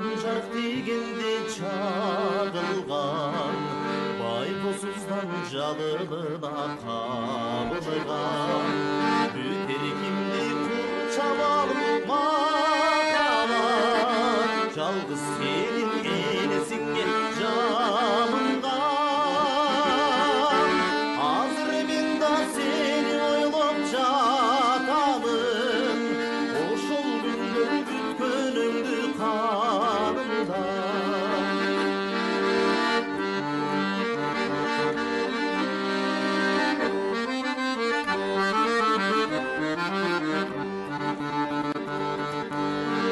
Sancak degende çağrılgan, Baykozuzdan Jalılına kabılgan. Büter kimdi kurçap alıp makalan, Жалгыз senin enesinge жалынған. Азыр мен да seni ойлоп жатамын, ошол күндөрү күткөнүңдү канымда.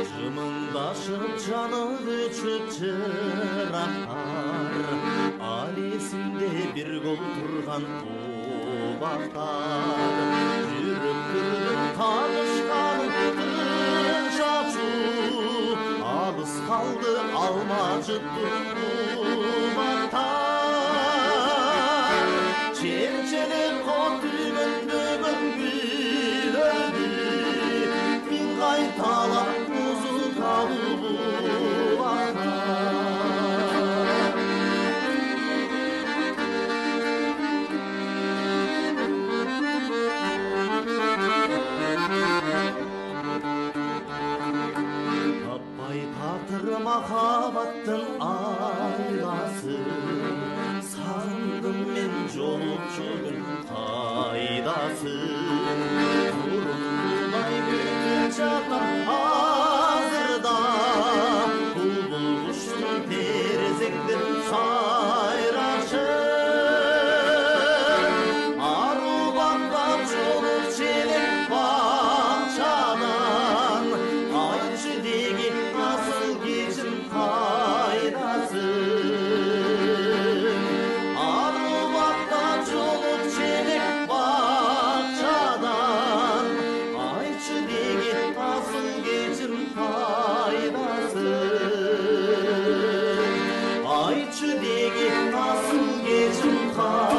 Жымыңдашып жаны өчүп чырактар, ал эсимде бир гол турган убактар. Жүрүп турдум таанышканым тын чачуу, алыс калды алма жыттуу убактар. Чечелеп кот түмөндөгөн гүлөрдү, мен кайталап музыкалуу булактар. Таппай татыр махабаттын айласын, сагындым мен жолуп жүргөн кайдасын. Турумдай күтүп жатам азырда, булбул куштун терезеңден сайрашып. Ару бактап жолуп челек бакчадан, айтчы деги асыл кечим кайдасын. Ару бактап жолуп челек бакчадан, айтчы деги асыл кечим кайдасын. Айтчы деги асыл кечим кайдасын.